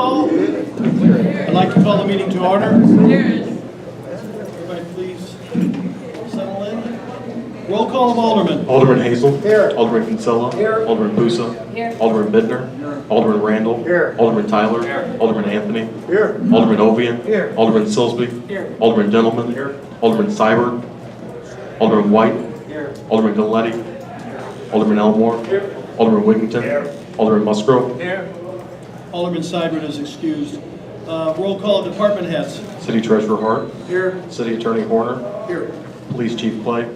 call. I'd like to call the meeting to order. Everybody please settle in. Roll call of Alderman. Alderman Hazel. Here. Alderman Kinsella. Here. Alderman Pusa. Here. Alderman Bittner. Alderman Randall. Here. Alderman Tyler. Alderman Anthony. Here. Alderman Ovian. Here. Alderman Silsby. Here. Alderman Gentleman. Here. Alderman Seibert. Alderman White. Here. Alderman Galetti. Alderman Elmore. Here. Alderman Wigington. Here. Alderman Musgrove. Here. Alderman Seibert is excused. Roll call of department heads. City Treasurer Hart. Here. City Attorney Horner. Here. Police Chief Clay.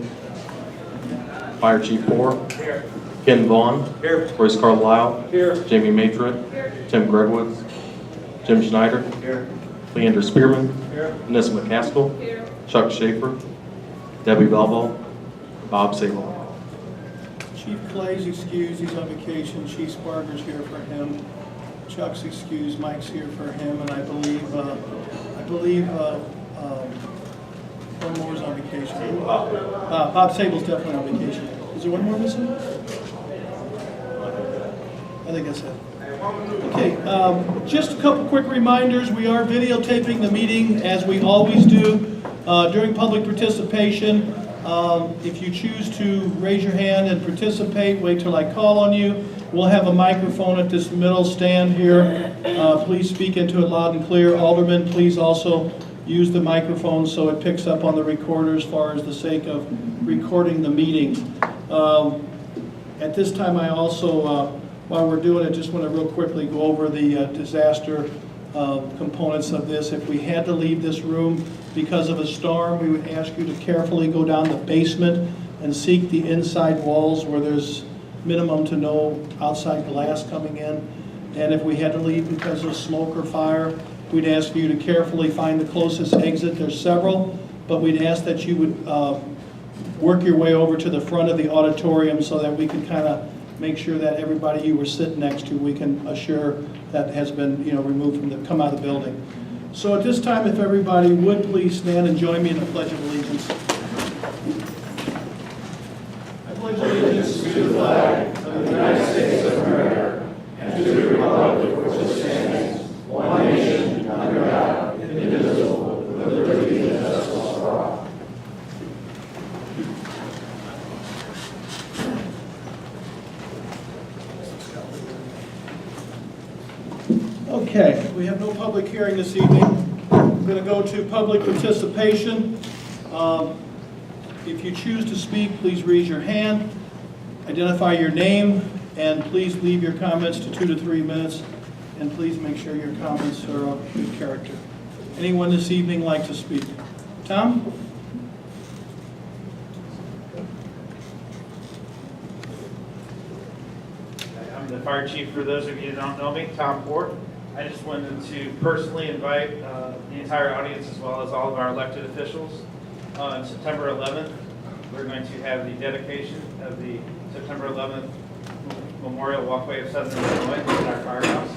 Fire Chief Moore. Here. Ken Vaughn. Here. Royce Carlisle. Here. Jamie Matrit. Tim Gregwitz. Jim Schneider. Here. Leander Spearman. Here. Nissa McCaskill. Chuck Schaefer. Debbie Belleville. Bob Sable. Chief Clay's excused, he's on vacation. Chief Sparger's here for him. Chuck's excused, Mike's here for him, and I believe one more is on vacation. Bob Sable's definitely on vacation. Is there one more missing? I think that's it. Okay, just a couple quick reminders. We are videotaping the meeting as we always do during public participation. If you choose to raise your hand and participate, wait till I call on you. We'll have a microphone at this middle stand here. Please speak into it loud and clear. Alderman, please also use the microphone so it picks up on the recorder as far as the sake of recording the meeting. At this time, I also, while we're doing it, just want to real quickly go over the disaster components of this. If we had to leave this room because of a storm, we would ask you to carefully go down the basement and seek the inside walls where there's minimum to no outside glass coming in. And if we had to leave because of smoke or fire, we'd ask you to carefully find the closest exit. There's several, but we'd ask that you would work your way over to the front of the auditorium so that we could kind of make sure that everybody you were sitting next to, we can assure that has been, removed from come out of the building. So at this time, if everybody would please stand and join me in the Pledge of Allegiance. I pledge allegiance to the flag of the United States of America and to the republic for which it stands, one nation, under God, indivisible, with liberty and justice for all. Okay, we have no public hearing this evening. We're going to go to public participation. If you choose to speak, please raise your hand, identify your name, and please leave your comments to 2 to 3 minutes, and please make sure your comments are of good character. Anyone this evening like to speak? Tom? I'm the fire chief, for those of you who don't know me, Tom Ford. I just wanted to personally invite the entire audience as well as all of our elected officials. On September 11th, we're going to have the dedication of the September 11th Memorial Walkway of Southern Illinois at our firehouse.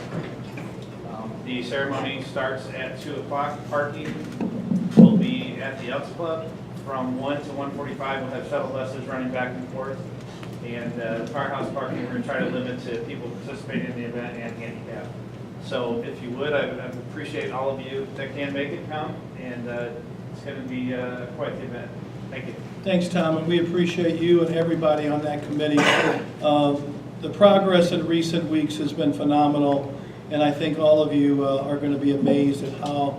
The ceremony starts at 2 o'clock. Parking will be at the Elks Club from 1 to 1:45. We'll have shuttle buses running back and forth. And firehouse parking, we're going to try to limit to people participating in the event and handicap. So if you would, I would appreciate all of you that can make it come, and it's going to be quite the event. Thank you. Thanks, Tom, and we appreciate you and everybody on that committee. The progress in recent weeks has been phenomenal, and I think all of you are going to be amazed at how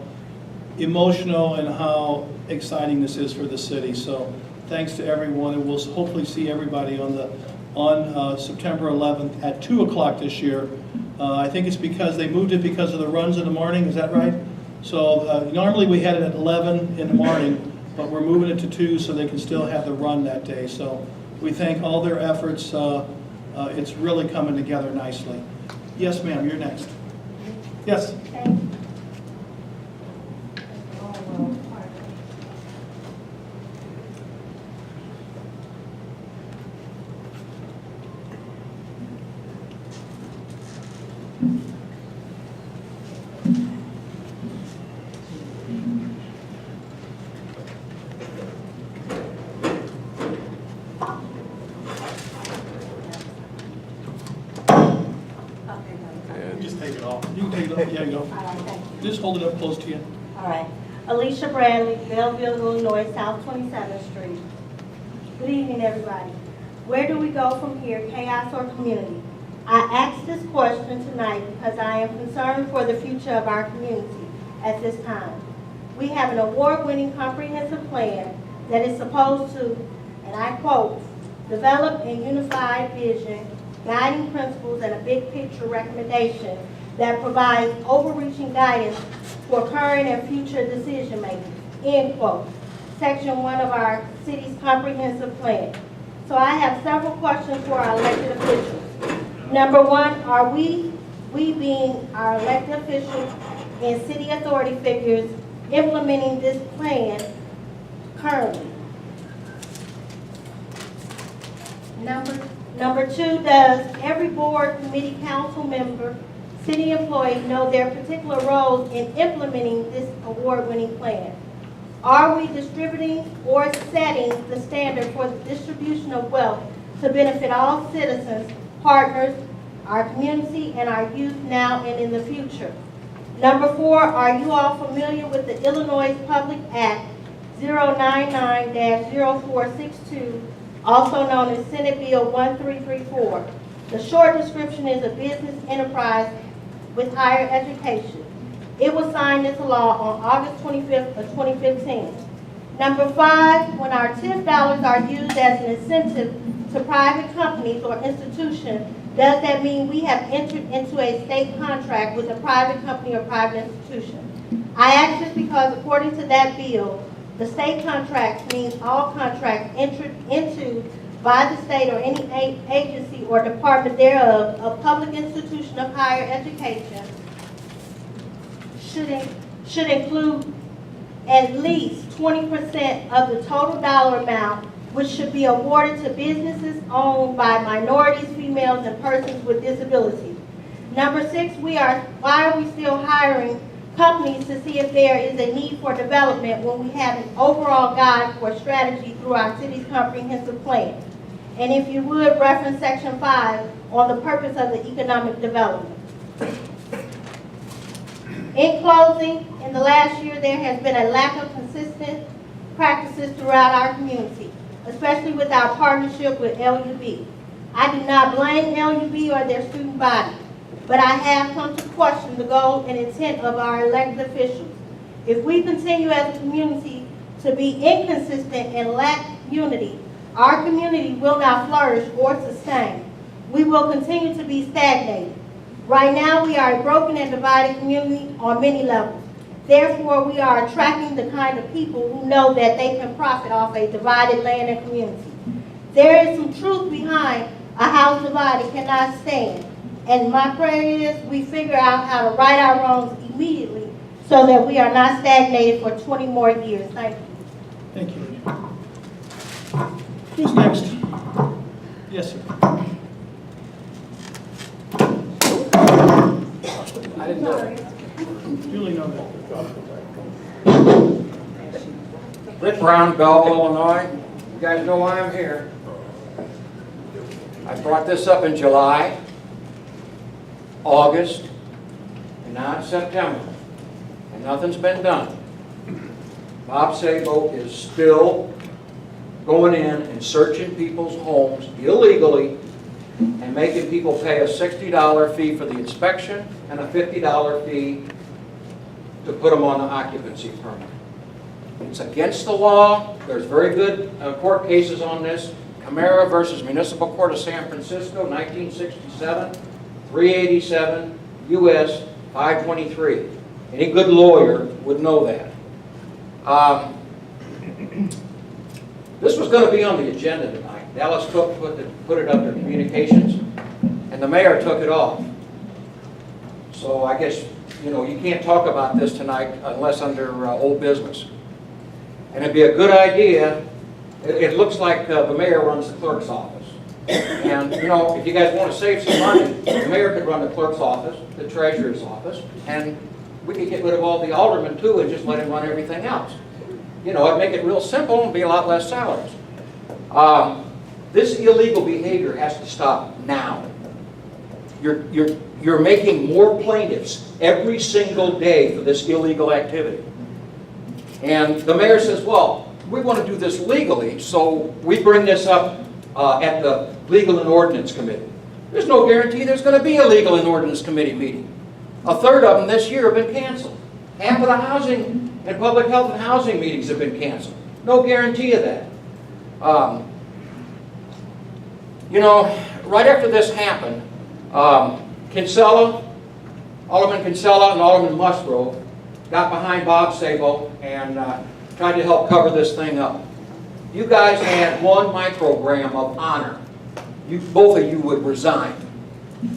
emotional and how exciting this is for the city. So thanks to everyone, and we'll hopefully see everybody on September 11th at 2 o'clock this year. I think it's because they moved it because of the runs in the morning, is that right? So normally we had it at 11 in the morning, but we're moving it to 2 so they can still have the run that day. So we thank all their efforts. It's really coming together nicely. Yes, ma'am, you're next. Yes. Just take it off. You can take you go, there you go. All right, thank you. Just hold it up close to you. All right. Alicia Bradley, Belleville, Illinois, South 27th Street. Good evening, everybody. Where do we go from here, chaos or community? I asked this question tonight because I am concerned for the future of our community at this time. We have an award-winning comprehensive plan that is supposed to, and I quote, develop a unified vision, guiding principles, and a big picture recommendation that provides overreaching guidance for current and future decision making, end quote. Section 1 of our city's comprehensive plan. So I have several questions for our elected officials. Number 1, are we being our elected officials and city authority figures implementing this plan currently? Number 2, does every board, committee, council member, city employee know their particular roles in implementing this award-winning plan? Are we distributing or setting the standard for the distribution of wealth to benefit all citizens, partners, our community, and our youth now and in the future? Number 4, are you all familiar with the Illinois Public Act 099-0462, also known as Senate Bill 1334? The short description is a business enterprise with higher education. It was signed into law on August 25th of 2015. Number 5, when our TIF dollars are used as an incentive to private companies or institutions, does that mean we have entered into a state contract with a private company or private institution? I ask this because according to that bill, the state contract means all contracts entered into by the state or any agency or department thereof, a public institution of higher education, should include at least 20% of the total dollar amount, which should be awarded to businesses owned by minorities, females, and persons with disabilities. Number 6, why are we still hiring companies to see if there is a need for development when we have an overall guide for strategy through our city's comprehensive plan? And if you would, reference section 5 on the purpose of the economic development. In closing, in the last year, there has been a lack of consistent practices throughout our community, especially with our partnership with LUB. I do not blame LUB or their student body, but I have come to question the goal and intent of our elected officials. If we continue as a community to be inconsistent and lack unity, our community will not flourish or sustain. We will continue to be stagnated. Right now, we are a broken and divided community on many levels. Therefore, we are attracting the kind of people who know that they can profit off a divided land and community. There is some truth behind a house divided cannot stand. And my prayer is we figure out how to right our wrongs immediately so that we are not stagnated for 20 more years. Thank you. Thank you. Who's next? Yes, sir. I didn't know. Julie know that. Rick Brown, Belleville, Illinois. You guys know why I'm here. I brought this up in July, August, and now it's September, and nothing's been done. Bob Sabo is still going in and searching people's homes illegally and making people pay a $60 fee for the inspection and a $50 fee to put them on the occupancy permit. It's against the law. There's very good court cases on this. Camara versus Municipal Court of San Francisco, 1967, 387 U.S. 523. Any good lawyer would know that. This was going to be on the agenda tonight. Dallas Cook put it under communications, and the mayor took it off. So I guess, you know, you can't talk about this tonight unless under old business. And it'd be a good idea. It looks like the mayor runs the clerk's office. And, you know, if you guys want to save some money, the mayor could run the clerk's office, the treasurer's office, and we could get rid of all the aldermen too and just let him run everything else. You know, it'd make it real simple and be a lot less salaries. This illegal behavior has to stop now. You're making more plaintiffs every single day for this illegal activity. And the mayor says, well, we want to do this legally, so we bring this up at the Legal and Ordinance Committee. There's no guarantee there's going to be a Legal and Ordinance Committee meeting. A third of them this year have been canceled. Half of the housing and public health and housing meetings have been canceled. No guarantee of that. You know, right after this happened, Kinsella, Alderman Kinsella and Alderman Musgrove got behind Bob Sabo and tried to help cover this thing up. You guys had one microgram of honor. Both of you would resign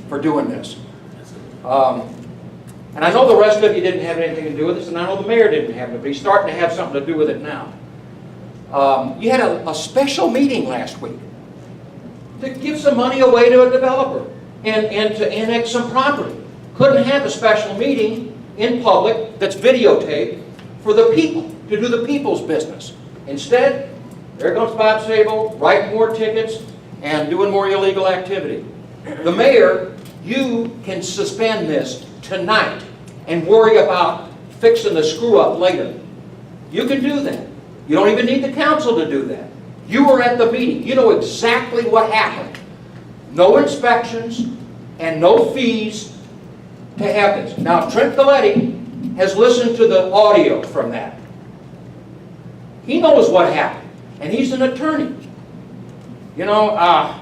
for doing this. And I know the rest of you didn't have anything to do with this, and I know the mayor didn't have it, but he's starting to have something to do with it now. You had a special meeting last week to give some money away to a developer and to annex some property. Couldn't have a special meeting in public that's videotaped for the people, to do the people's business. Instead, there comes Bob Sabo, writing more tickets and doing more illegal activity. The mayor, you can suspend this tonight and worry about fixing the screw up later. You can do that. You don't even need the council to do that. You were at the meeting. You know exactly what happened. No inspections and no fees to have this. Now, Trent Galletti has listened to the audio from that. He knows what happened, and he's an attorney. You know,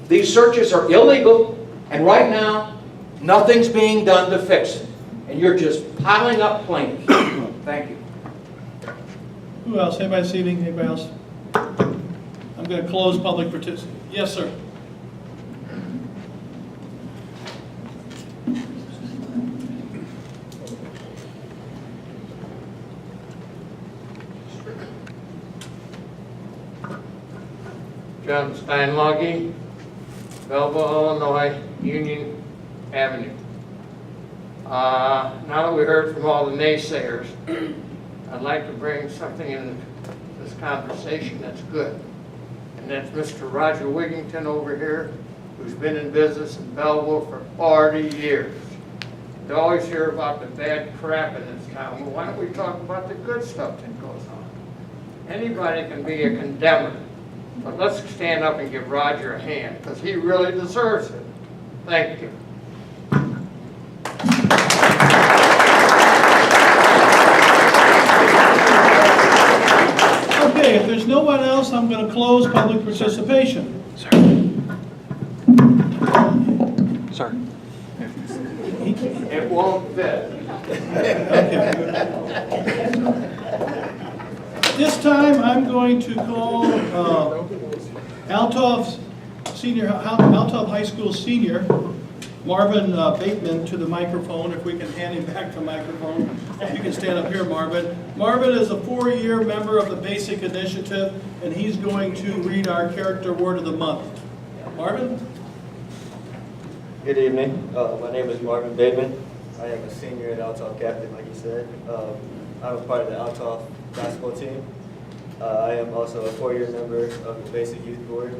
these searches are illegal, and right now, nothing's being done to fix it. And you're just piling up plaintiffs. Thank you. Who else? Anybody this evening? Anybody else? I'm going to close public participation. Yes, sir. John Steinloggy, Belleville, Illinois, Union Avenue. Now that we heard from all the naysayers, I'd like to bring something in this conversation that's good. And that's Mr. Roger Wigington over here, who's been in business in Belleville for 40 years. You always hear about the bad crap in this town. Well, why don't we talk about the good stuff that goes on? Anybody can be a condemner. But let's stand up and give Roger a hand, because he really deserves it. Thank you. Okay, if there's no one else, I'm going to close public participation. Sir. It won't fit. Okay. This time, I'm going to call Althoff High School senior Marvin Bateman to the microphone. If we can hand him back the microphone, you can stand up here, Marvin. Marvin is a 4-year member of the Basic Initiative, and he's going to read our character word of the month. Marvin? Good evening. My name is Marvin Bateman. I am a senior at Althoff Catholic, like you said. I'm a part of the Althoff basketball team. I am also a 4-year member of the Basic Youth Board.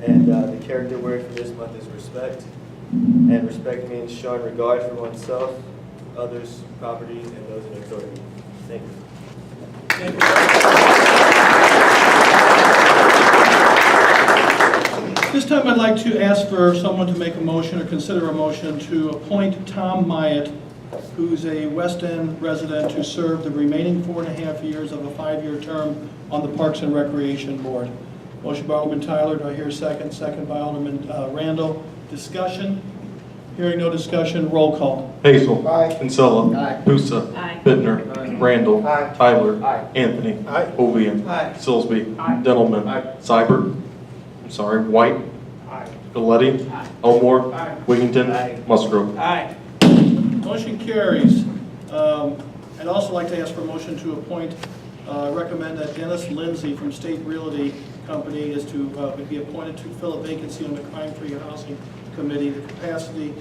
And the character word for this month is respect. And respect means showing regard for oneself, others, properties, and those in authority. Thank you. Thank you. This time I'd like to ask for someone to make a motion or consider a motion to appoint Tom Myatt, who's a West End resident, to serve the remaining 4.5 years of a 5-year term on the Parks and Recreation Board. Motion by Alderman Tyler. Do I hear a second? Second by Alderman Randall. Discussion? Hearing no discussion, roll call. Hazel. Aye. Kinsella. Aye. Pusa. Aye. Bittner. Randall. Aye. Tyler. Aye. Anthony. Aye. Ovian. Aye. Silsby. Aye. Dentelman. Aye. Seibert. I'm sorry, White. Aye. Galletti. Elmore. Aye. Wigington. Aye. Musgrove. Aye. Motion carries. I'd also like to ask for a motion to appoint, recommend that Dennis Lindsay from State Realty Company is to be appointed to fill a vacancy on the Crime-Free Housing Committee. The capacity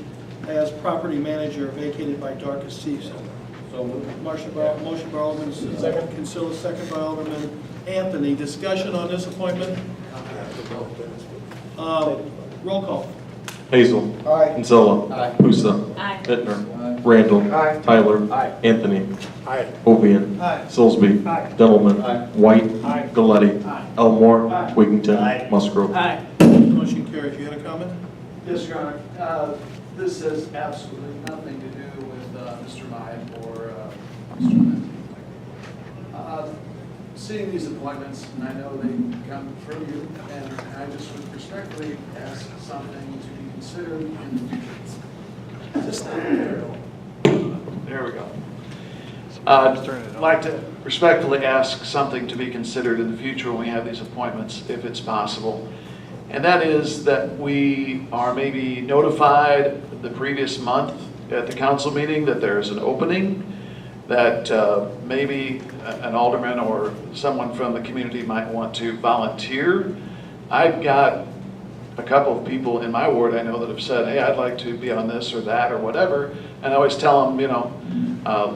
as property manager vacated by Darkus Season. So motion by Alderman Kinsella, second by Alderman Anthony. Discussion on this appointment? Roll call. Hazel. Aye. Kinsella. Aye. Pusa. Aye. Bittner. Randall. Aye. Tyler. Aye. Anthony. Aye. Ovian. Aye. Silsby. Aye. Dendelman. Aye. White. Aye. Galletti. Aye. Elmore. Aye. Wiggington. Aye. Musgrove. Aye. Motion carries. You had a comment? Yes, Your Honor. This has absolutely nothing to do with Mr. Nye or Mr. Lindsay. Seeing these appointments, and I know they come from you, and I just would respectfully ask something to be considered in the future. Just not fair. There we go. I'd like to respectfully ask something to be considered in the future when we have these appointments, if it's possible. And that is that we are maybe notified the previous month at the council meeting that there's an opening, that maybe an alderman or someone from the community might want to volunteer. I've got a couple of people in my ward I know that have said, hey, I'd like to be on this or that or whatever. And I always tell them, you know,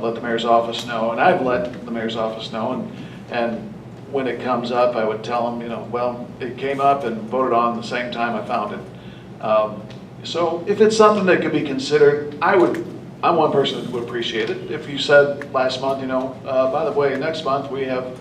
let the mayor's office know. And I've let the mayor's office know. And when it comes up, I would tell them, you know, well, it came up and voted on the same time I found it. So if it's something that could be considered, I'm one person that would appreciate it. If you said last month, you know, by the way, next month we have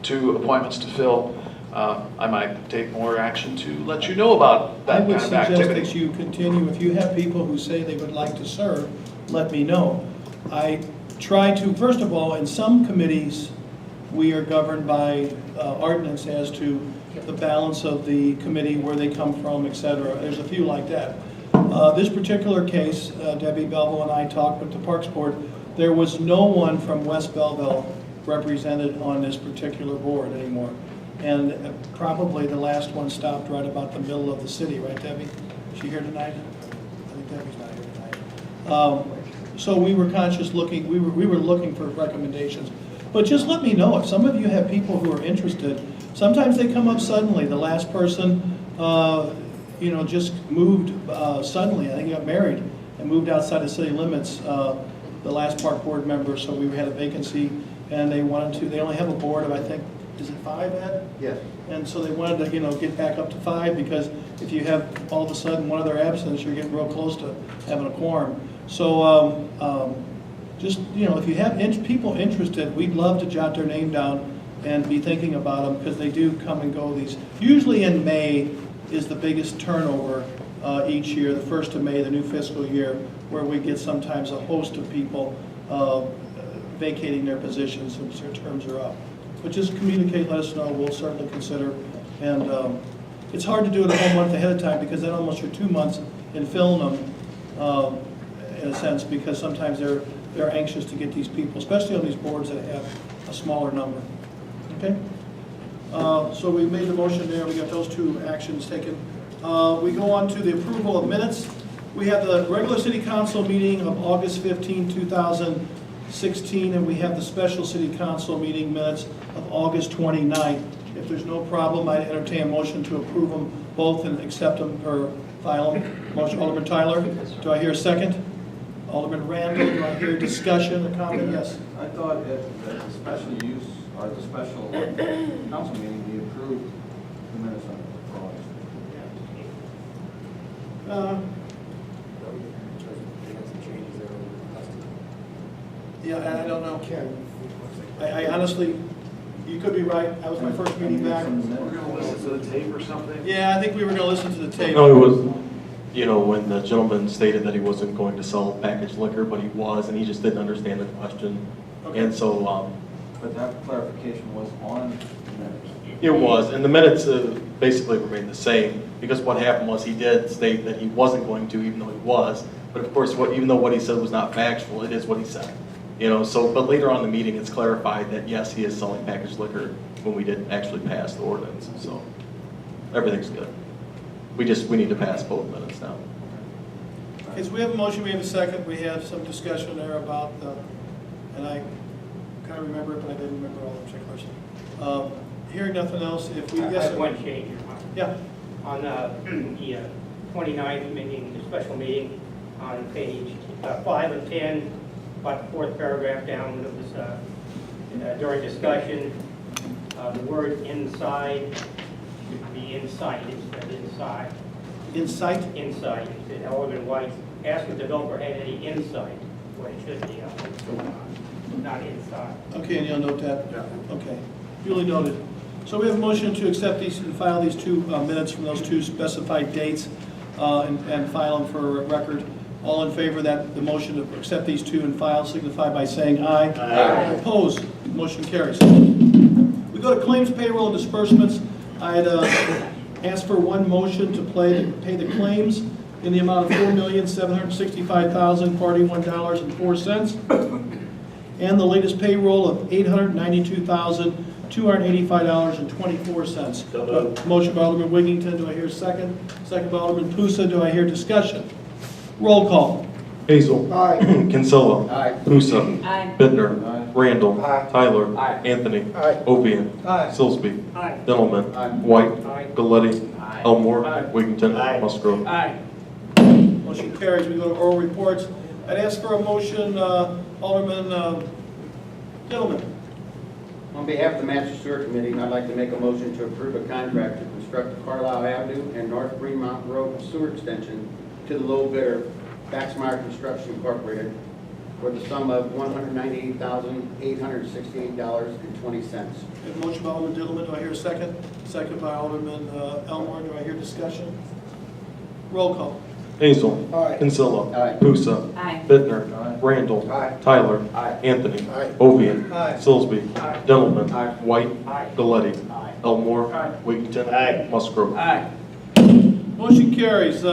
2 appointments to fill, I might take more action to let you know about that kind of I would suggest activity. that you continue. If you have people who say they would like to serve, let me know. I try to, first of all, in some committees, we are governed by ordinance as to the balance of the committee, where they come from, et cetera. There's a few like that. This particular case, Debbie Belleville and I talked with the Parks Board. There was no one from West Belleville represented on this particular board anymore. And probably the last one stopped right about the middle of the city, right, Debbie? Is she here tonight? I think Debbie's not here tonight. So we were conscious looking, we were looking for recommendations. But just let me know if some of you have people who are interested. Sometimes they come up suddenly. The last person, you know, just moved suddenly. I think he got married and moved outside the city limits. The last park board member, so we had a vacancy, and they wanted to. They only have a board of, I think, is it 5, Ed? Yes. And so they wanted to, you know, get back up to 5, because if you have all of a sudden one of their absence, you're getting real close to having a quorum. So just, you know, if you have people interested, we'd love to jot their name down and be thinking about them, because they do come and go. These usually in May is the biggest turnover each year, the 1st of May, the new fiscal year, where we get sometimes a host of people vacating their positions and their terms are up. But just communicate, let us know, we'll certainly consider. And it's hard to do it a whole month ahead of time, because then almost you're 2 months in filling them, in a sense, because sometimes they're anxious to get these people, especially on these boards that have a smaller number. Okay? So we made the motion there, we got those 2 actions taken. We go on to the approval of minutes. We have the regular city council meeting of August 15, 2016, and we have the special city council meeting minutes of August 29th. If there's no problem, I'd entertain a motion to approve them both and accept them or file them. Motion, Alderman Tyler. Do I hear a second? Alderman Randall, do I hear discussion or comment? Yes. I thought at the special use, or the special council meeting, we approved the minutes on August. Yeah, I don't know. I honestly, you could be right. That was my first meeting back. We're gonna listen to the tape or something? Yeah, I think we were going to listen to the tape. No, it was, you know, when the gentleman stated that he wasn't going to sell packaged liquor, but he was, and he just didn't understand the question. Okay. And so, But that clarification was on the minutes. it was, and the minutes basically remained the same, because what happened was he did state that he wasn't going to, even though he was. But of course, even though what he said was not factual, it is what he said. You know, so, but later on in the meeting, it's clarified that yes, he is selling packaged liquor when we did actually pass the ordinance, so everything's good. We need to pass both minutes now. Okay, so we have a motion, we have a second, we have some discussion there about, and I kind of remember it, but I didn't remember all the particulars. Hearing nothing else, if we, I yes, have sir. one change, Your Honor. Yeah, On the 29th meeting, the special meeting, on page 5 of 10, about the 4th paragraph down, when it was during discussion, the word inside should be inside instead of inside. Insight? insight. He said Alderman White asked if the developer had any insight, what it should be, not inside. Okay, and you'll note that? Okay, duly noted. So we have a motion to accept these and file these two minutes from those two specified dates and file them for record. All in favor of that, the motion to accept these two and file signify by saying aye. Aye. Opposed? Motion carries. We go to claims, payroll, and disbursements. I'd ask for one motion to pay the claims in the amount of $4,765,041.04 and the latest payroll of $892,285.24. Motion by Alderman Wiggington. Do I hear a second? Second by Alderman Pusa. Do I hear discussion? Roll call. Hazel. Aye. Kinsella. Aye. Pusa. Aye. Bittner. Aye. Randall. Aye. Tyler. Aye. Anthony. Aye. Ovian. Aye. Silsby. Aye. Dillman. Aye. White. Aye. Galletti. Aye. Elmore. Aye. Wiggington. Aye. Musgrove. Aye. Motion carries. We go to oral reports. I'd ask for a motion, Alderman Dillman. On behalf of the Master Sewer Committee, I'd like to make a motion to approve a contract to construct the Carlisle Avenue and North Greenmount Road sewer extension to the low bidder, Baxmeyer Construction Incorporated, for the sum of $198,868.20. Motion by Alderman Dillman. Do I hear a second? Second by Alderman Elmore. Do I hear discussion? Roll call. Hazel. Aye. Kinsella. Aye. Pusa. Aye. Bittner. Aye. Randall. Aye. Tyler. Aye. Anthony. Aye. Ovian. Aye. Silsby. Aye. Dillman. Aye. White. Aye. Galletti. Aye. Elmore. Aye. Wiggington. Musgrove. Aye. Motion carries.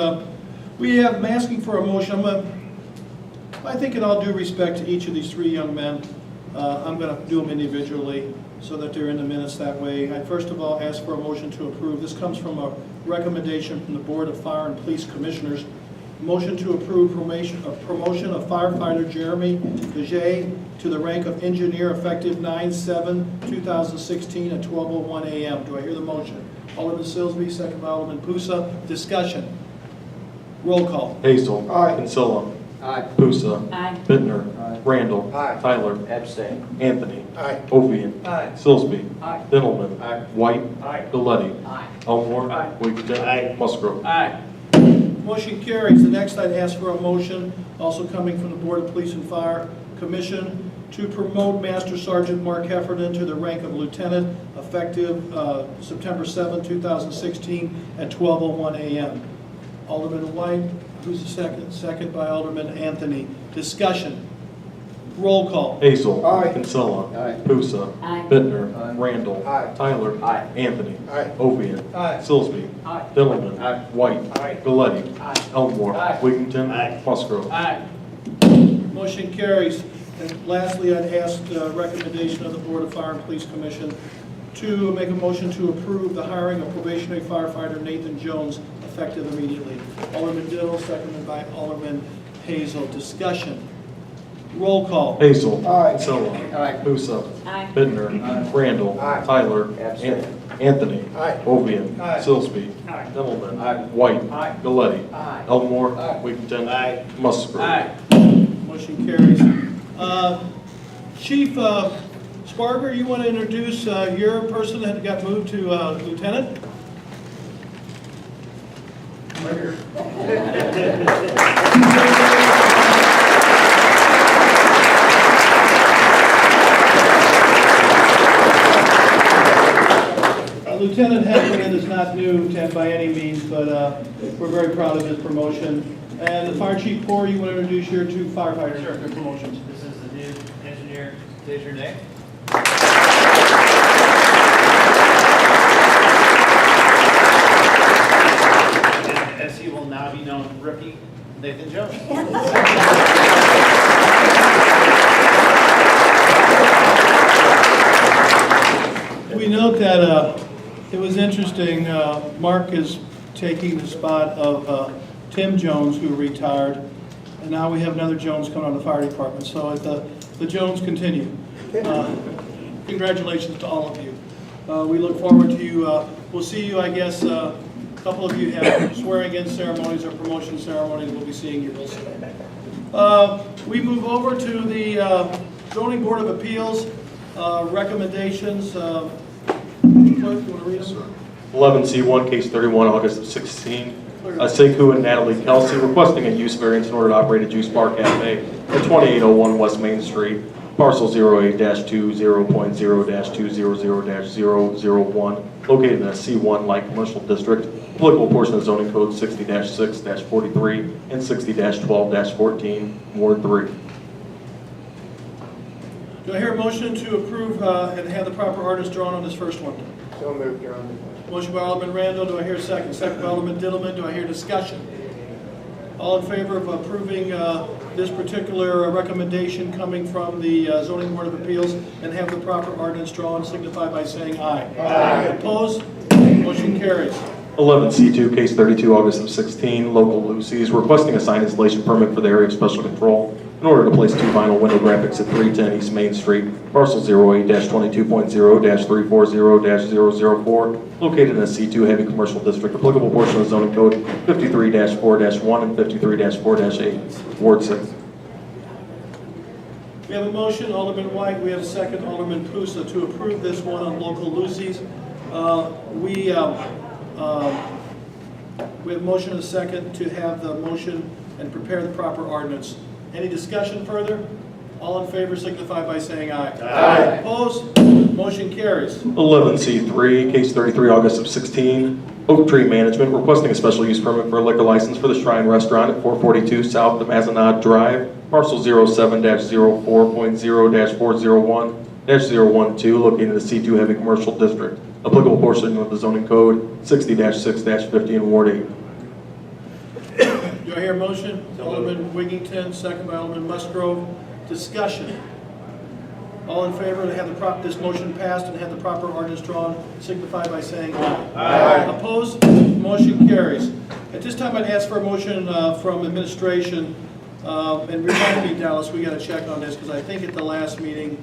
We have, I'm asking for a motion. I think in all due respect to each of these three young men, I'm going to do them individually so that they're in the minutes that way. I first of all ask for a motion to approve. This comes from a recommendation from the Board of Fire and Police Commissioners. Motion to approve promotion of firefighter Jeremy Dejay to the rank of engineer effective 9/7/2016 at 12:01 a.m. Do I hear the motion? Alderman Silsby, second by Alderman Pusa. Discussion. Roll call. Hazel. Aye. Kinsella. Aye. Pusa. Aye. Bittner. Aye. Randall. Aye. Tyler. Abstain. Anthony. Aye. Ovian. Aye. Silsby. Aye. Dillman. Aye. White. Aye. Galletti. Aye. Elmore. Aye. Wiggington. Musgrove. Aye. Motion carries. The next, I'd ask for a motion, also coming from the Board of Police and Fire Commission, to promote Master Sergeant Mark Heffernan to the rank of lieutenant effective September 7, 2016 at 12:01 a.m. Alderman White, who's the second? Second by Alderman Anthony. Discussion. Roll call. Hazel. Aye. Kinsella. Aye. Pusa. Aye. Bittner. Aye. Randall. Aye. Tyler. Aye. Anthony. Aye. Ovian. Aye. Silsby. Aye. Dillman. Aye. White. Aye. Galletti. Aye. Elmore. Aye. Wiggington. Musgrove. Aye. Motion carries. And lastly, I'd ask recommendation of the Board of Fire and Police Commission to make a motion to approve the hiring of probationary firefighter Nathan Jones effective immediately. Alderman Diddle, seconded by Alderman Hazel. Discussion. Roll call. Hazel. Aye. Kinsella. Aye. Pusa. Aye. Bittner. Aye. Randall. Aye. Tyler. Abstain. Anthony. Aye. Ovian. Aye. Silsby. Aye. Dillman. Aye. White. Aye. Galletti. Aye. Elmore. Aye. Wiggington. Aye. Musgrove. Aye. Motion carries. Chief Sparger, you want to introduce your person that got moved to lieutenant? Lieutenant Heffernan is not new by any means, but we're very proud of his promotion. And the Fire Chief Corps, you want to introduce your two firefighters for their promotions? This is the new engineer, Desjardins. As he will now be known, rookie Nathan Jones. We note that it was interesting, Mark is taking the spot of Tim Jones, who retired, and now we have another Jones coming on the fire department, so the Jones continue. Congratulations to all of you. We look forward to you, we'll see you, I guess, a couple of you have swearing-in ceremonies or promotion ceremonies, we'll be seeing you real soon. We move over to the Zoning Board of Appeals recommendations. Clerk, you want to read them? 11C1, case 31, August of 16. Sekou and Natalie Kelsey, requesting a use variance in order to operate a juice bar cafe at 2801 West Main Street, parcel 08-20.0-200-001, located in a C1 light commercial district, applicable portion of zoning code 60-6-43 and 60-12-14, Ward 3. Do I hear a motion to approve and have the proper ordinance drawn on this first one? So moved, Your Honor. Motion by Alderman Randall, do I hear a second? Second by Alderman Dillman, do I hear discussion? All in favor of approving this particular recommendation coming from the Zoning Board of Appeals and have the proper ordinance drawn, signify by saying aye. Aye. Opposed? Motion carries. 11C2, case 32, August of 16, local Lucy's, requesting a sign installation permit for the area of special control in order to place 2 vinyl window graphics at 310 East Main Street, parcel 08-22.0-340-004, located in a C2 heavy commercial district, applicable portion of zoning code 53-4-1 and 53-4-8, Ward 6. We have a motion, Alderman White, we have a second, Alderman Pusa, to approve this one on local Lucy's. We have a motion and a second to have the motion and prepare the proper ordinance. Any discussion further? All in favor signify by saying aye. Aye. Opposed? Motion carries. 11C3, case 33, August of 16, Oak Tree Management, requesting a special use permit for a liquor license for the Shrine Restaurant at 442 South of Mazenod Drive, parcel 07-04.0-401-012, located in the C2 heavy commercial district, applicable portion of the zoning code 60-6-50 in Ward 8. Do I hear a motion? Alderman Wiggington, second by Alderman Musgrove. Discussion. All in favor to have this motion passed and have the proper ordinance drawn, signify by saying aye. Aye. Opposed? Motion carries. At this time, I'd ask for a motion from administration. And remind me, Dallas, we got to check on this because I think at the last meeting,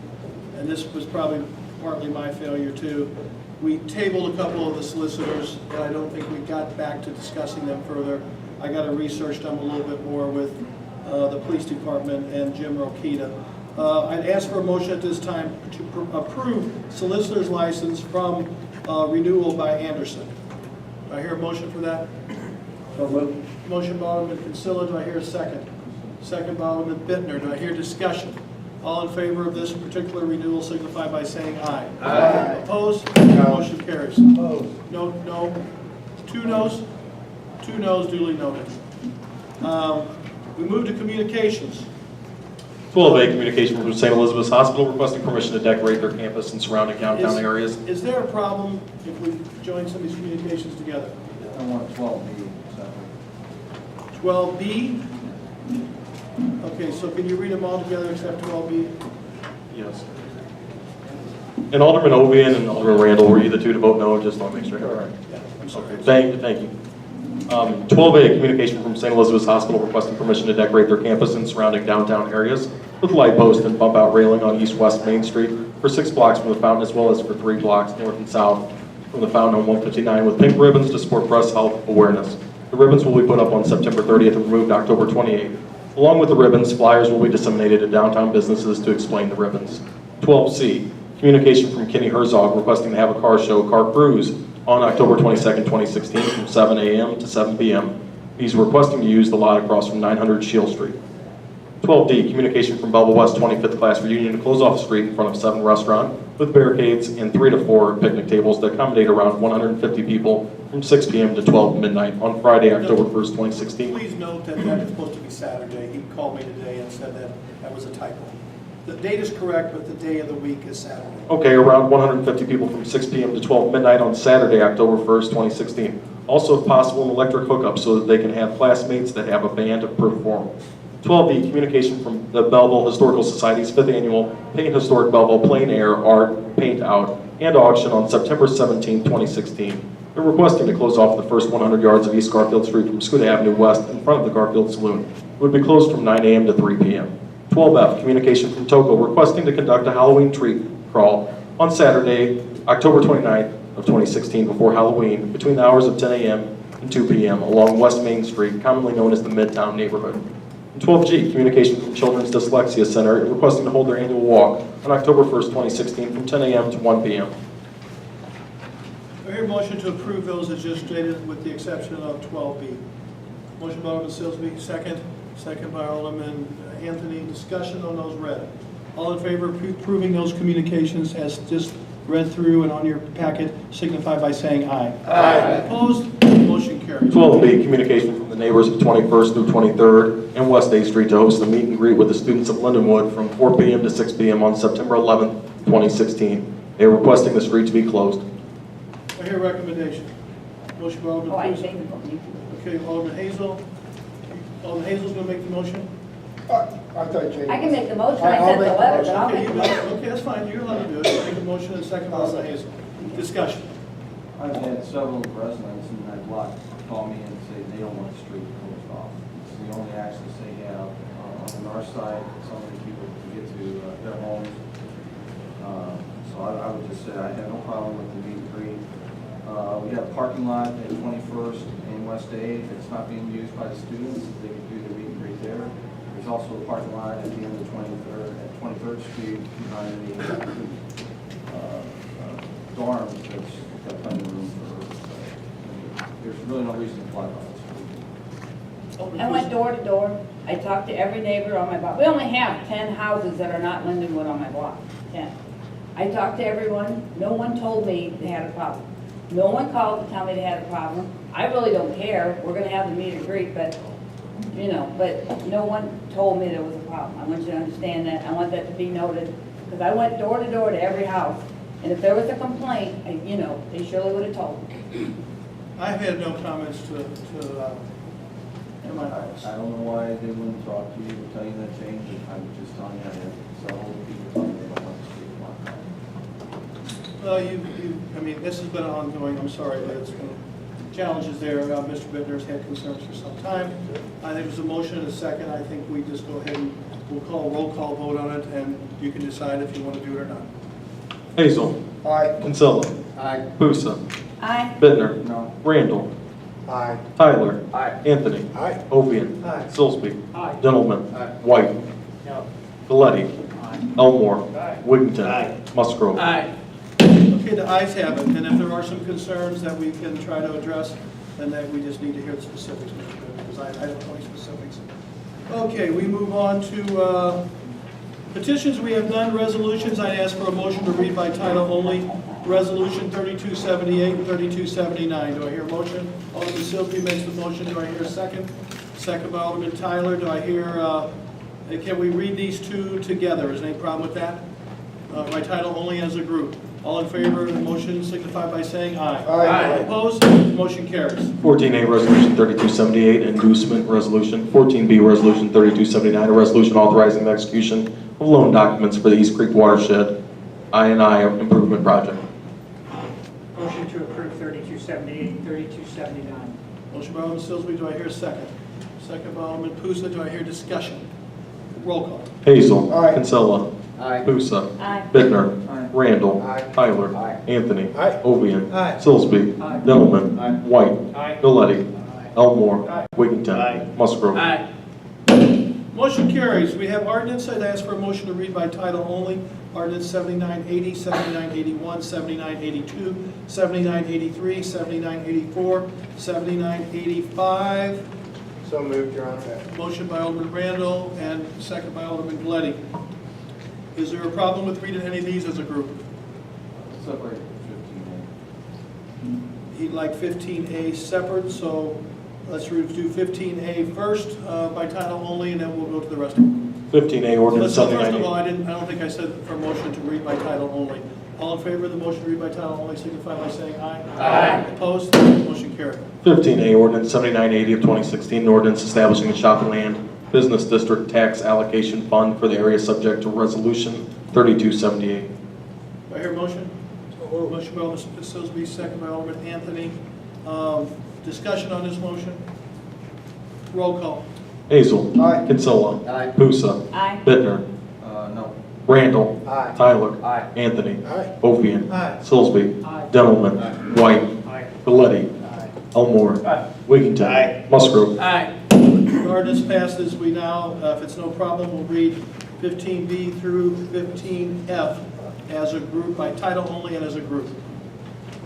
and this was probably partly my failure too, we tabled a couple of the solicitors, and I don't think we got back to discussing them further. I got to research them a little bit more with the police department and Jim Rokita. I'd ask for a motion at this time to approve solicitor's license from renewal by Anderson. Do I hear a motion for that? So moved. Motion by Alderman Consilla, do I hear a second? Second by Alderman Bittner, do I hear discussion? All in favor of this particular renewal signify by saying aye. Aye. Opposed? No. Motion carries. Opposed. No, no. 2 noes? 2 noes, duly noted. We move to communications. 12A, communication from St. Elizabeth's Hospital, requesting permission to decorate their campus and surrounding downtown areas. Is there a problem if we join some of these communications together? I want 12B. 12B? Okay, so can you read them all together except 12B? Yes. And Alderman Ovian and Alderman Randall, were you the 2 to vote no? Just want to make sure. Correct. Yeah, I'm sorry. Thank you. 12A, communication from St. Elizabeth's Hospital, requesting permission to decorate their campus and surrounding downtown areas with light post and bump out railing on East-West Main Street for 6 blocks from the fountain, as well as for 3 blocks north and south from the fountain on 159, with pink ribbons to support breast health awareness. The ribbons will be put up on September 30th and removed October 28th. Along with the ribbons, flyers will be disseminated to downtown businesses to explain the ribbons. 12C, communication from Kenny Herzog, requesting to have a car show, Car Cruise, on October 22nd, 2016 from 7 a.m. to 7 p.m. He's requesting to use the lot across from 900 Shield Street. 12D, communication from Belleville West 25th class reunion to close off the street in front of 7 Restaurant with barricades and 3 to 4 picnic tables that accommodate around 150 people from 6 p.m. to 12 midnight on Friday, October 1st, 2016. Please note that that is supposed to be Saturday. He called me today and said that that was a typo. The date is correct, but the day of the week is Saturday. Okay, around 150 people from 6 p.m. to 12 midnight on Saturday, October 1st, 2016. Also, if possible, an electric hookup so that they can have classmates that have a band to perform. 12B, communication from the Belleville Historical Society's 5th annual Paint Historic Belleville Plein Air Art Paint Out and Auction on September 17, 2016. They're requesting to close off the first 100 yards of East Garfield Street from Scuda Avenue West in front of the Garfield Saloon. It would be closed from 9 a.m. to 3 p.m. 12F, communication from Toco, requesting to conduct a Halloween tree crawl on Saturday, October 29th of 2016 before Halloween between the hours of 10 a.m. and 2 p.m. along West Main Street, commonly known as the Midtown neighborhood. And 12G, communication from Children's Dyslexia Center, requesting to hold their annual walk on October 1st, 2016 from 10 a.m. to 1 p.m. I hear a hear a motion to approve those as just stated with the exception of 12B? Motion by Alderman Silsby, second by Alderman Anthony. Discussion on those read. All in favor of approving those communications as just read through and on your packet, signify by saying aye. Aye. Opposed? Motion carries. 12B, communication from the neighbors of 21st through 23rd and West 8th Street to host a meet and greet with the students of Lindenwood from 4 p.m. to 6 p.m. on September 11th, 2016. They are requesting the street to be closed. I hear a recommendation. Motion by Alderman I Cruz. think about you. Okay, Alderman Hazel. Alderman Hazel's going to make the motion. I can make the motion, I sent the letter, but I'll Okay, make you the make it. motion. Okay, that's fine. You're allowed to do it. Make a motion and second by Alderman Hazel. Discussion. I've had several residents in that block call me and say they don't want the street closed off. It's the only access they have on the north side, so many people can get to their homes. So I would just say I have no problem with the meet and greet. We have a parking lot at 21st and West 8th. It's not being used by the students. They can do the meet and greet there. There's also a parking lot at the end of 23rd Street behind the dorms that's got plenty of room for, there's really no reason to block on this. I went door to door, I talked to every neighbor on my block. We only have 10 houses that are not Lindenwood on my block, 10. I talked to everyone, no one told me they had a problem. No one called to tell me they had a problem. I really don't care, we're gonna have the meet and greet, but, you know, but no one told me there was a problem. I want you to understand that, I want that to be noted, because I went door to door to every house. And if there was a complaint, you know, they surely would have told me. I've had no comments to my house. I don't know why they wouldn't talk to you or tell you that change. I'm just telling you, I have several people telling me they don't want the street blocked. Well, I mean, this has been ongoing, I'm sorry, but it's been challenges there. Mr. Bittner's had concerns for some time. I think there's a motion and a second. I think we just go ahead and we'll call a roll call vote on it, and you can decide if you want to do it or not. Hazel. Aye. Kinsella. Aye. Pusa. Aye. Bittner. No. Randall. Aye. Tyler. Aye. Anthony. Aye. Ovian. Aye. Silsby. Aye. Gentleman. Aye. White. No. Galletti. Elmore. Aye. Wigington. Musgrove. Okay, the ayes have it, and if there are some concerns that we can try to address, then that we just need to hear the specifics, Mr. Bittner, because I don't know any specifics. Okay, we move on to petitions. We have none. Resolutions, I ask for a motion to read by title only. Resolution 3278 and 3279. Do I hear a motion? Alderman Silsby makes the motion. Do I hear a second? Second by Alderman Tyler. Do I hear, can we read these two together? Is there any problem with that? By title only as a group. All in favor of the motion signify by saying aye. Aye. Opposed? Motion carries. 14A Resolution 3278, inducement resolution. 14B Resolution 3279, a resolution authorizing the execution of loan documents for the East Creek Watershed I&I Improvement Project. Motion to approve 3278 and 3279. Motion by Alderman Silsby. Do I hear a second? Second by Alderman Pusa. Do I hear discussion? Roll call. Hazel. Aye. Kinsella. Aye. Pusa. Aye. Bittner. Aye. Randall. Aye. Tyler. Aye. Anthony. Aye. Ovian. Aye. Silsby. Aye. Gentleman. Aye. White. Aye. Galletti. Elmore. Aye. Wigington. Aye. Musgrove. Aye. Motion carries. We have ordinance. I'd ask for a motion to read by title only. Ordinance 7980, 7981, 7982, 7983, 7984, 7985. So moved, Your Honor. Motion by Alderman Randall and second by Alderman Galletti. Is there a problem with reading any of these as a group? Separate 15A. He'd like 15A separate, so let's do 15A first by title only, and then we'll go to the rest of them. 15A ordinance First of all, 7980. I don't think I said for motion to read by title only. All in favor of the motion to read by title only, signify by saying aye. Aye. Opposed? Motion carried. 15A ordinance 7980 of 2016, an ordinance establishing a Shopland Business District Tax Allocation Fund for the area subject to Resolution 3278. Do I hear a motion? Motion by Alderman Silsby, second by Alderman Anthony. Discussion on this motion? Roll call. Hazel. Aye. Kinsella. Aye. Pusa. Aye. Bittner. No. Randall. Aye. Tyler. Aye. Anthony. Aye. Ovian. Aye. Silsby. Aye. Gentleman. Aye. White. Aye. Galletti. Aye. Elmore. Aye. Wigington. Aye. Musgrove. Aye. The ordinance passes. We now, if it's no problem, we'll read 15B through 15F as a group, by title only and as a group.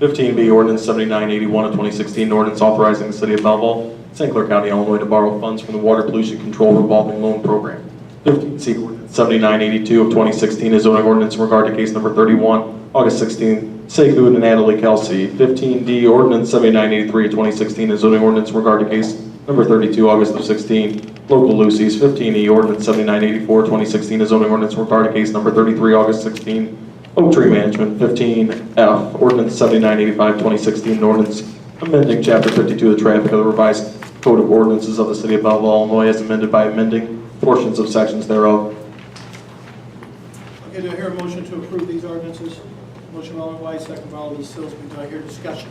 15B, ordinance 7981 of 2016, an ordinance authorizing the city of Belleville, St. Clair County, Illinois, to borrow funds from the Water Pollution Control Revolving Loan Program. 15C, ordinance 7982 of 2016, is zoning ordinance in regard to case number 31, August 16, Sekou and Natalie Kelsey. 15D, ordinance 7983 of 2016, is zoning ordinance in regard to case number 32, August of 16, local Lucy's. 15E, ordinance 7984 of 2016, is zoning ordinance in regard to case number 33, August 16, Oak Tree Management. 15F, ordinance 7985 2016, an ordinance amending chapter 52 of the traffic of the revised code of ordinances of the city of Belleville, Illinois, as amended by amending portions of sections thereof. Okay, do I hear a motion to approve these ordinances? Motion by Alderman White, second by Alderman Silsby. Do I hear discussion?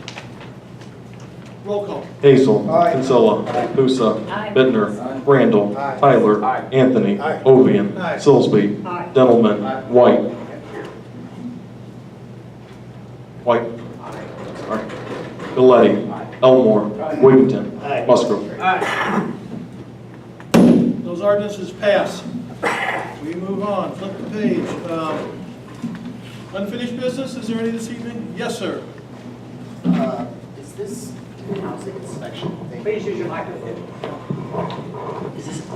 Roll call. Hazel. Aye. Kinsella. Pusa. Aye. Bittner. Aye. Randall. Aye. Tyler. Aye. Anthony. Aye. Ovian. Aye. Silsby. Aye. Dendelman. Aye. White. White. Sorry. Galletti. Elmore. Wiggington. Musgrove. Those ordinances pass. We move on, flip the page. Unfinished business, is there any this evening? Yes, sir. Is this housing inspection thing? Please use your microphone.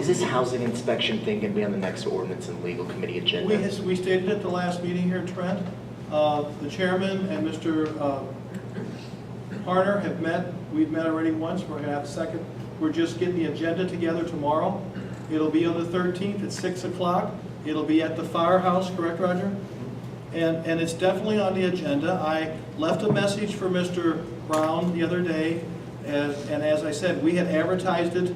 Is this housing inspection thing going to be on the next ordinance and legal committee agenda? We stated at the last meeting here, Trent, the chairman and Mr. Harner have met. We've met already once, we're gonna have a second. We're just getting the agenda together tomorrow. It'll be on the 13th at 6 o'clock. It'll be at the firehouse, correct, Roger? And it's definitely on the agenda. I left a message for Mr. Brown the other day, and as I said, we had advertised it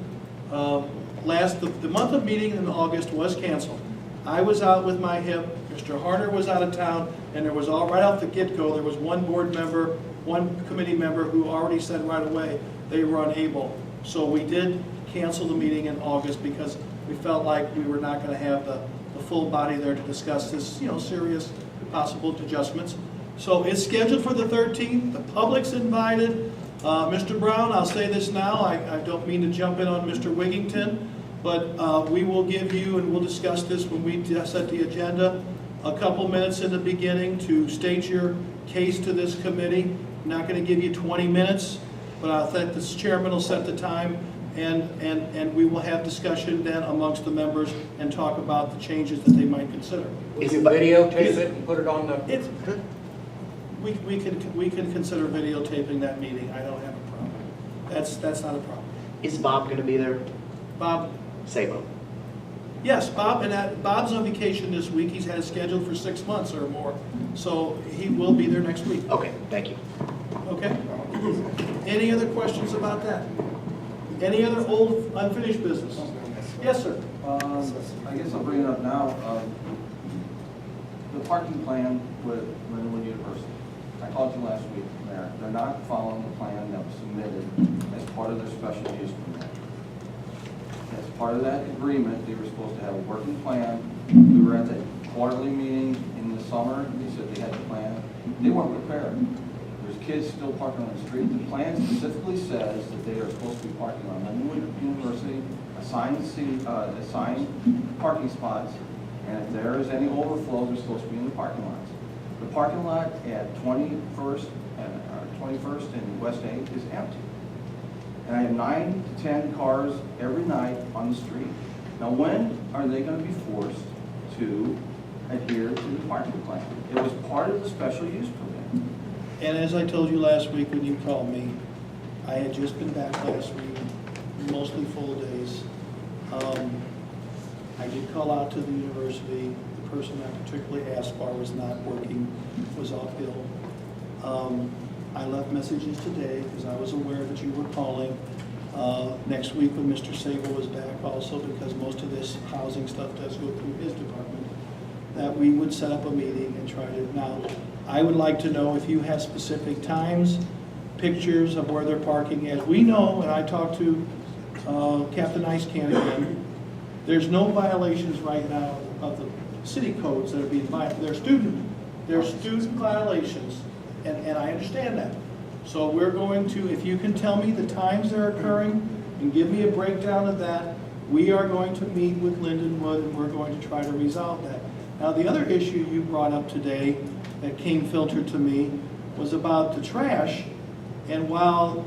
the month of meeting in August was canceled. I was out with my hip, Mr. Harner was out of town, and there was right off the get-go, there was one board member, one committee member who already said right away they were unable. So we did cancel the meeting in August because we felt like we were not going to have the full body there to discuss this, serious possible adjustments. So it's scheduled for the 13th. The public's invited. Mr. Brown, I'll say this now. I don't mean to jump in on Mr. Wiggington, but we will give you, and we'll discuss this when we set the agenda, a couple minutes in the beginning to state your case to this committee. I'm not going to give you 20 minutes, but I think this chairman will set the time, and we will have discussion then amongst the members and talk about the changes that they might consider. Would you videotape it and put it on the? We can consider videotaping that meeting. I don't have a problem. That's not a problem. Is Bob going to be there? Bob? Sabo. Yes, Bob's on vacation this week. He's had it scheduled for 6 months or more. So he will be there next week. Okay, thank you. Okay? Any other questions about that? Any other old unfinished business? Yes, sir. I guess I'll bring it up now. The parking plan with Lindenwood University. I called you last week, Mayor. They're not following the plan that was submitted as part of their special use permit. As part of that agreement, they were supposed to have a working plan. We were at the quarterly meeting in the summer. They said they had a plan. They weren't prepared. There's kids still parking on the street. The plan specifically says that they are supposed to be parking on Lindenwood University, assigned parking spots, and if there is any overflow, they're supposed to be in the parking lots. The parking lot at 21st and West 8 is empty. And I have 9 to 10 cars every night on the street. Now, when are they going to be forced to adhere to the parking plan? It was part of the special use permit. And as I told you last week when you called me, I had just been back last week, mostly full days. I did call out to the university. The person I particularly asked for was not working, was off ill. I left messages today because I was aware that you were calling. Next week when Mr. Sable was back also, because most of this housing stuff does go through his department, that we would set up a meeting and try to. Now, I would like to know if you have specific times, pictures of where they're parking. As we know, and I talked to Captain Ice Can again, there's no violations right now of the city codes that are being violated. They're student violations, and I understand that. So we're going to, if you can tell me the times they're occurring and give me a breakdown of that, we are going to meet with Lindenwood and we're going to try to resolve that. Now, the other issue you brought up today that came filtered to me was about the trash. And while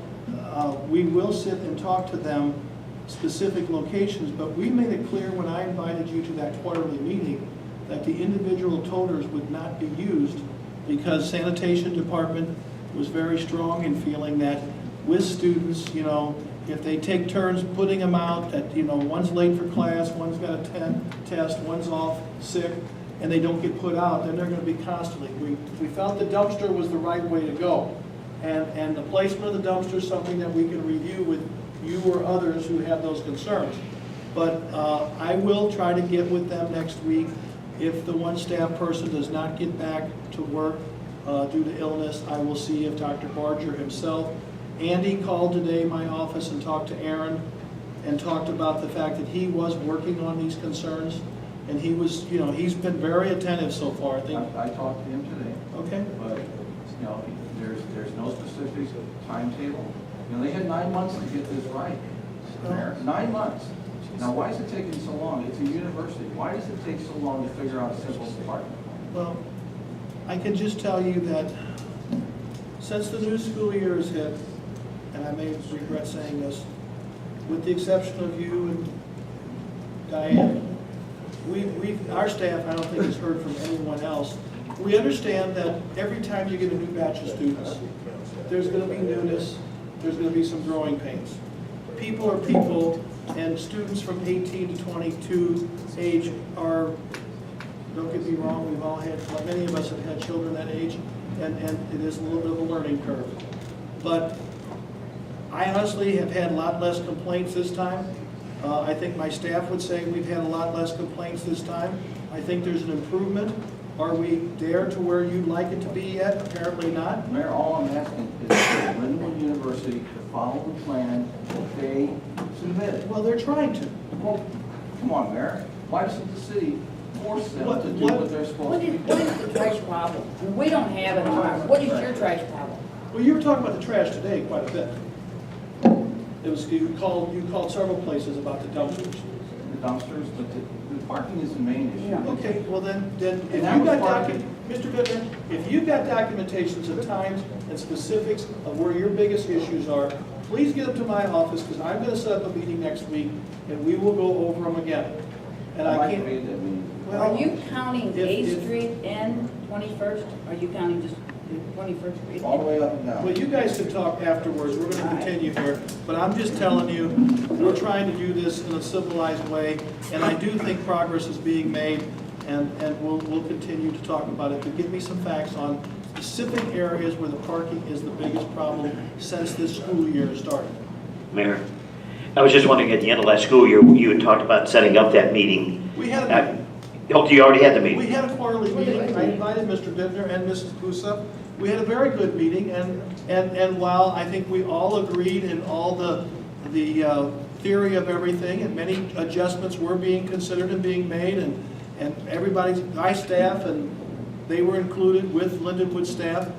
we will sit and talk to them specific locations, but we made it clear when I invited you to that quarterly meeting that the individual toters would not be used because sanitation department was very strong in feeling that with students, you know, if they take turns putting them out, that, you know, one's late for class, one's got a test, one's off sick, and they don't get put out, then they're going to be constantly. We felt the dumpster was the right way to go. And the placement of the dumpster is something that we can review with you or others who have those concerns. But I will try to get with them next week. If the one staff person does not get back to work due to illness, I will see if Dr. Barger himself. Andy called today my office and talked to Aaron and talked about the fact that he was working on these concerns. And he was, you know, he's been very attentive so far. I talked to him today. Okay. But, you know, there's no specific timetable. You know, they had 9 months to get this right. Mayor, 9 months. Now, why is it taking so long? It's a university. Why does it take so long to figure out a simple department? Well, I can just tell you that since the new school year has hit, and I may regret saying this, with the exception of you and Diane, our staff, I don't think, has heard from anyone else. We understand that every time you get a new batch of students, there's going to be newness, there's going to be some growing pains. People are people, and students from 18 to 22 age are, don't get me wrong, we've all had, many of us have had children that age, and it is a little bit of a learning curve. But I honestly have had a lot less complaints this time. I think my staff would say we've had a lot less complaints this time. I think there's an improvement. Are we there to where you'd like it to be yet? Apparently not. Mayor, all I'm asking is for Lindenwood University to follow the plan that they submitted. Well, they're trying to. Well, come on, Mayor. Why doesn't the city force them to do what they're supposed to be What doing? is the trash problem? We don't have it. What is your trash problem? Well, you were talking about the trash today quite a bit. It was, you called several places about the dumpsters. The dumpsters, but the parking is the main issue. Okay, well then if you that was got part of Mr. Bittner, if you've got documentations of times and specifics of where your biggest issues are, please get them to my office, because I'm going to set up a meeting next week, and we will go over them again. And I'd I like to can't. be at that meeting. Well, Are you counting if- 8th Street and 21st? Are you counting just 21st Street? All the way up and down. Well, you guys can talk afterwards, we're going to continue here, but I'm just telling you, we're trying to do this in a civilized way, and I do think progress is being made, and we'll continue to talk about it, but give me some facts on specific areas where the parking is the biggest problem since this school year started. Mayor, I was just wondering, at the end of last school year, you had talked about setting up that meeting. We had a Oh, you already had the meeting? We had a quarterly meeting. I invited Mr. Bittner and Mrs. Pusa. We had a very good meeting, and while I think we all agreed in all the theory of everything, and many adjustments were being considered and being made, and everybody's, my staff, and they were included with Lindenwood staff,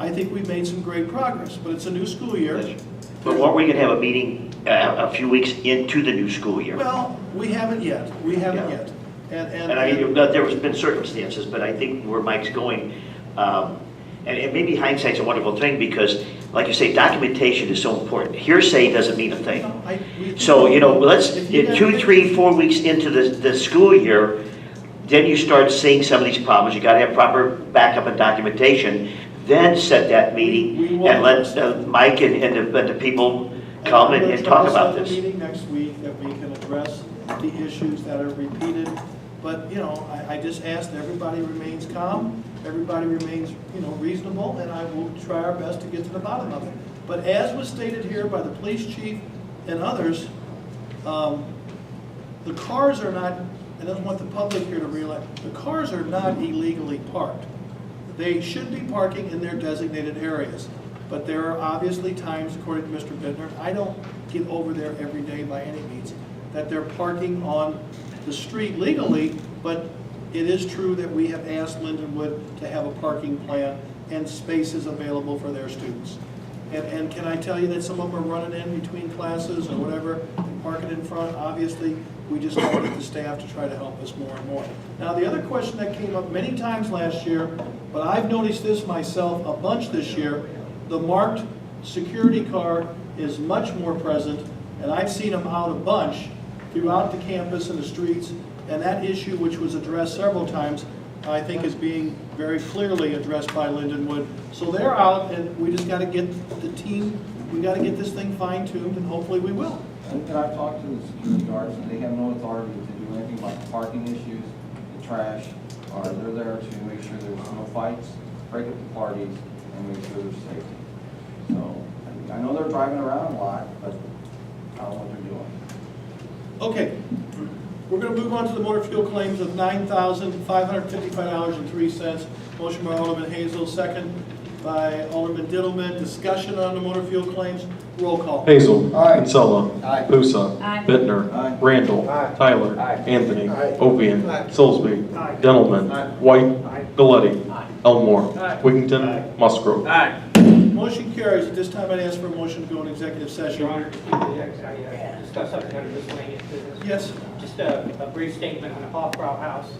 I think we've made some great progress, but it's a new school year. But weren't we going to have a meeting a few weeks into the new school year? Well, we haven't yet. We haven't yet. And there has been circumstances, but I think where Mike's going, and maybe hindsight's a wonderful thing, because, like you say, documentation is so important. Hearsay doesn't mean a thing. So, you know, let's, 2, 3, 4 weeks into the school year, then you start seeing some of these problems. You got to have proper backup and documentation. Then set that meeting and let Mike and the people come and talk about this. We'll set a meeting next week that we can address the issues that are repeated. But, you know, I just ask that everybody remains calm, everybody remains, you know, reasonable, and I will try our best to get to the bottom of it. But as was stated here by the police chief and others, the cars are not, and I want the public here to realize, the cars are not illegally parked. They should be parking in their designated areas. But there are obviously times, according to Mr. Bittner, I don't get over there every day by any means, that they're parking on the street legally, but it is true that we have asked Lindenwood to have a parking plan and spaces available for their students. And can I tell you that some of them are running in between classes or whatever, parking in front, obviously, we just wanted the staff to try to help us more and more. Now, the other question that came up many times last year, but I've noticed this myself a bunch this year, the marked security car is much more present, and I've seen them out a bunch throughout the campus and the streets, and that issue, which was addressed several times, I think is being very clearly addressed by Lindenwood. So they're out, and we just got to get the team, we got to get this thing fine-tuned, and hopefully we will. And I've talked to the security guards, and they have no authority to do anything about the parking issues, the trash, or they're there to make sure there's no fights, break up the parties, and make sure there's safety. So, I know they're driving around a lot, but I don't know what they're doing. Okay, we're going to move on to the motor fuel claims of $9,555.03. Motion by Alderman Hazel, second by Alderman Dillman. Discussion on the motor fuel claims. Roll call. Hazel. Aye. Kinsella. Aye. Pusa. Aye. Bittner. Aye. Randall. Aye. Tyler. Aye. Anthony. Aye. Ovian. Aye. Silsby. Aye. Dentelman. Aye. White. Aye. Galletti. Aye. Elmore. Aye. Wigington. Aye. Musgrove. Aye. Motion carries. At this time, I'd ask for a motion to go in executive session. Your Honor, I discussed something under miscellaneous business. Yes. Just a brief statement on the Hofbrau House.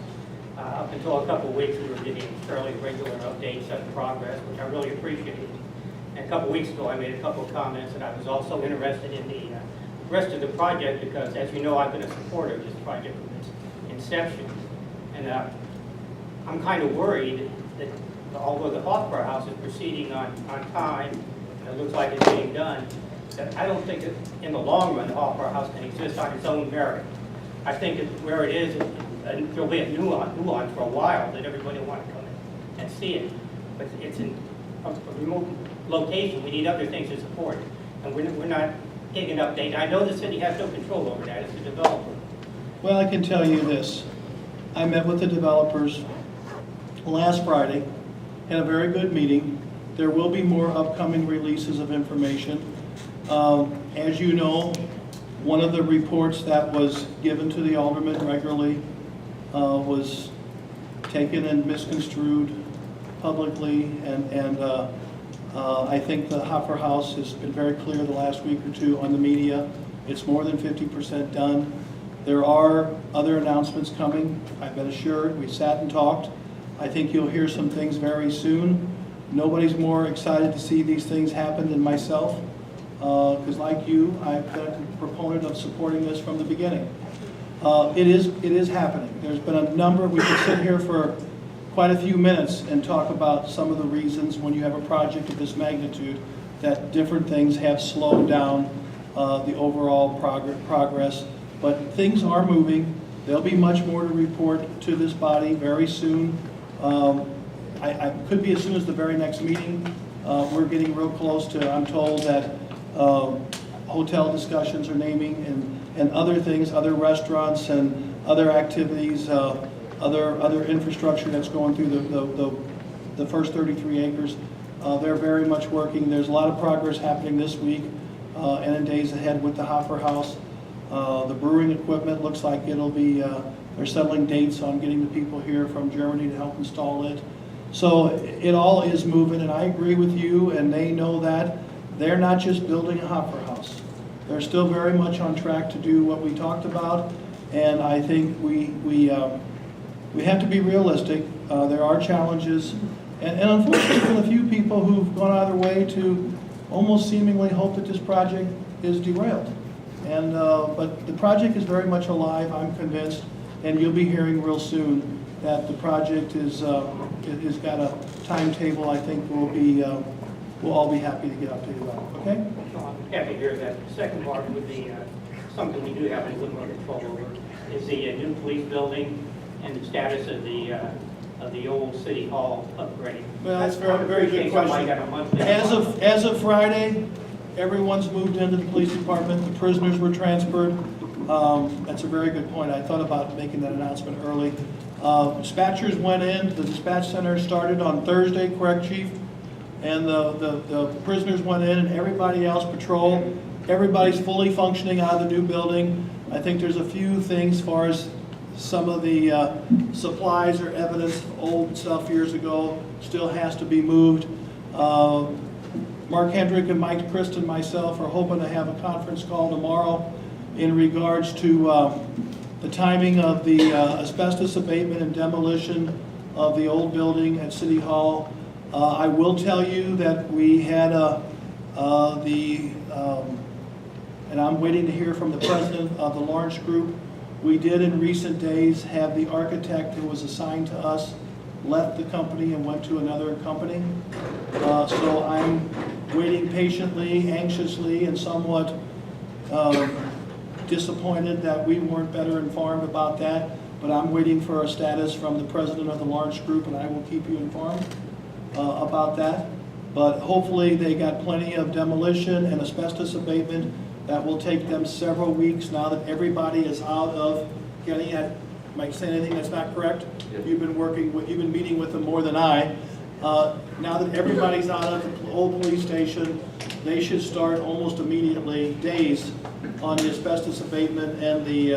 Up until a couple of weeks, we were getting fairly regular updates on progress, which I really appreciated. And a couple of weeks ago, I made a couple of comments, and I was also interested in the rest of the project because, as you know, I've been a supporter of this project from its inception. And I'm kind of worried that although the Hofbrau House is proceeding on time, and it looks like it's getting done, that I don't think that in the long run, the Hofbrau House can exist on its own merit. I think that where it is, there'll be a nuance for a while that everybody will want to come in and see it. But it's in a remote location. We need other things to support it. And we're not getting an update. I know the city has no control over that. It's the developer. Well, I can tell you this. I met with the developers last Friday, had a very good meeting. There will be more upcoming releases of information. As you know, one of the reports that was given to the aldermen regularly was taken and misconstrued publicly, and I think the Hopper House has been very clear the last week or two on the media. It's more than 50% done. There are other announcements coming, I've been assured. We sat and talked. I think you'll hear some things very soon. Nobody's more excited to see these things happen than myself, because like you, I've been a proponent of supporting this from the beginning. It is happening. There's been a number, we could sit here for quite a few minutes and talk about some of the reasons when you have a project of this magnitude that different things have slowed down the overall progress. But things are moving. There'll be much more to report to this body very soon. I could be as soon as the very next meeting. We're getting real close to, I'm told that hotel discussions are naming and other things, other restaurants and other activities, other infrastructure that's going through the first 33 acres. They're very much working. There's a lot of progress happening this week and in days ahead with the Hopper House. The brewing equipment looks like it'll be, they're settling dates on getting the people here from Germany to help install it. So it all is moving, and I agree with you, and they know that. They're not just building a Hopper House. They're still very much on track to do what we talked about, and I think we have to be realistic. There are challenges, and unfortunately, there's been a few people who've gone out of their way to almost seemingly hope that this project is derailed. And but the project is very much alive, I'm convinced, and you'll be hearing real soon that the project is got a timetable. I think we'll all be happy to get updated about it. Okay? So I'm happy to hear that. The second part would be something we do have a little more control over is the new police building and the status of the old city hall upgrade. Well, that's a very good question. As of Friday, everyone's moved into the police department. The prisoners were transferred. That's a very good point. I thought about making that announcement early. Dispatchers went in. The dispatch center started on Thursday, correct, Chief? And the prisoners went in, and everybody else patrol. Everybody's fully functioning out of the new building. I think there's a few things as far as some of the supplies or evidence of old stuff years ago still has to be moved. Mark Hendrick and Mike Christ and myself are hoping to have a conference call tomorrow in regards to the timing of the asbestos abatement and demolition of the old building at City Hall. I will tell you that we had and I'm waiting to hear from the president of the Lawrence Group. We did in recent days have the architect who was assigned to us left the company and went to another company. So I'm waiting patiently, anxiously, and somewhat disappointed that we weren't better informed about that. But I'm waiting for a status from the president of the Lawrence Group, and I will keep you informed about that. But hopefully they got plenty of demolition and asbestos abatement. That will take them several weeks now that everybody is out of getting at. Am I saying anything that's not correct? Yes. You've been meeting with them more than I. Now that everybody's out of the old police station, they should start almost immediately, days, on the asbestos abatement and the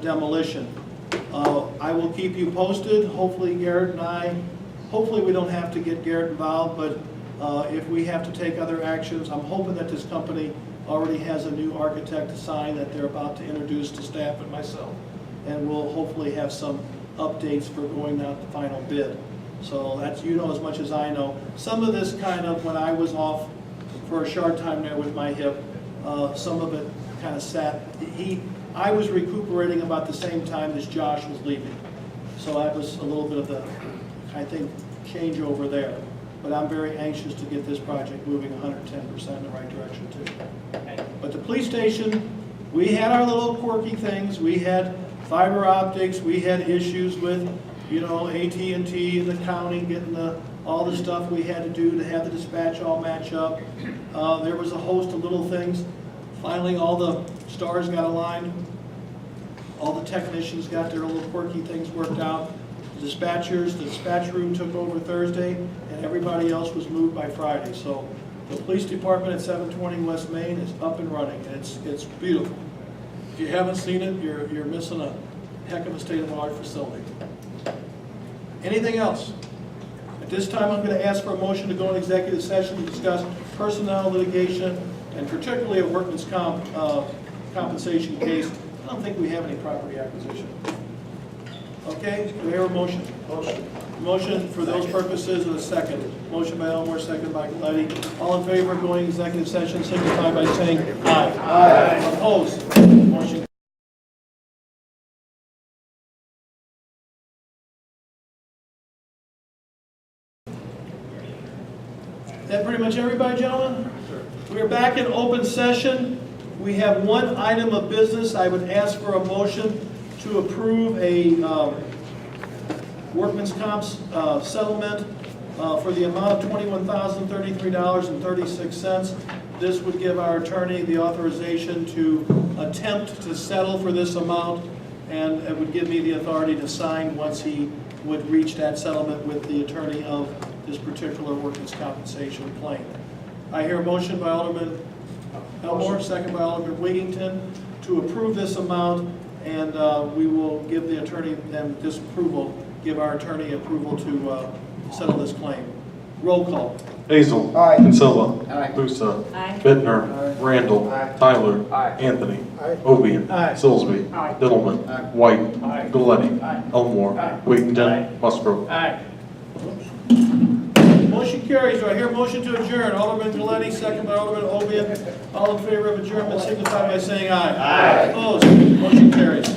demolition. I will keep you posted. Hopefully Garrett and I, hopefully we don't have to get Garrett involved, but if we have to take other actions, I'm hoping that this company already has a new architect assigned that they're about to introduce to staff and myself. And we'll hopefully have some updates for going out the final bid. So that's, you know as much as I know. Some of this kind of, when I was off for a short time there with my hip, some of it kind of sat. I was recuperating about the same time as Josh was leaving. So that was a little bit of the, I think, changeover there. But I'm very anxious to get this project moving 110% in the right direction too. But the police station, we had our little quirky things. We had fiber optics. We had issues with, you know, AT&T and the county getting all the stuff we had to do to have the dispatch all match up. There was a host of little things. Finally, all the stars got aligned. All the technicians got their little quirky things worked out. The dispatchers, the dispatch room took over Thursday, and everybody else was moved by Friday. So the police department at 720 West Main is up and running, and it's beautiful. If you haven't seen it, you're missing a heck of a state-of-the-art facility. Anything else? At this time, I'm going to ask for a motion to go in executive session to discuss personnel litigation, and particularly a workman's compensation case. I don't think we have any property acquisition. Okay, do we hear a motion? Motion for those purposes and a second. Motion by Elmore, second by Galetti. All in favor of going executive session, signify by saying aye. Aye. Opposed? Motion. Is that pretty much everybody, gentlemen? We are back in open session. We have one item of business. I would ask for a motion to approve a workman's comp settlement for the amount of $21,033.36. This would give our attorney the authorization to attempt to settle for this amount, and it would give me the authority to sign once he would reach that settlement with the attorney of this particular workman's compensation claim. I hear a motion by Alderman Elmore, second by Alderman Wiggington, to approve this amount, and we will give the attorney then disapproval, give our attorney approval to settle this claim. Roll call. Hazel. Aye. Kinsella. Aye. Musa. Aye. Bittner. Randall. Tyler. Aye. Anthony. Obian. Silsby. Dillman. White. Galletti. Elmore. Wiggington. Musgrove. Motion carries. Do I hear a motion to adjourn? Alderman Galletti, second by Alderman Obian. All in favor of adjournment signify by saying aye. Aye. Opposed? Motion carries.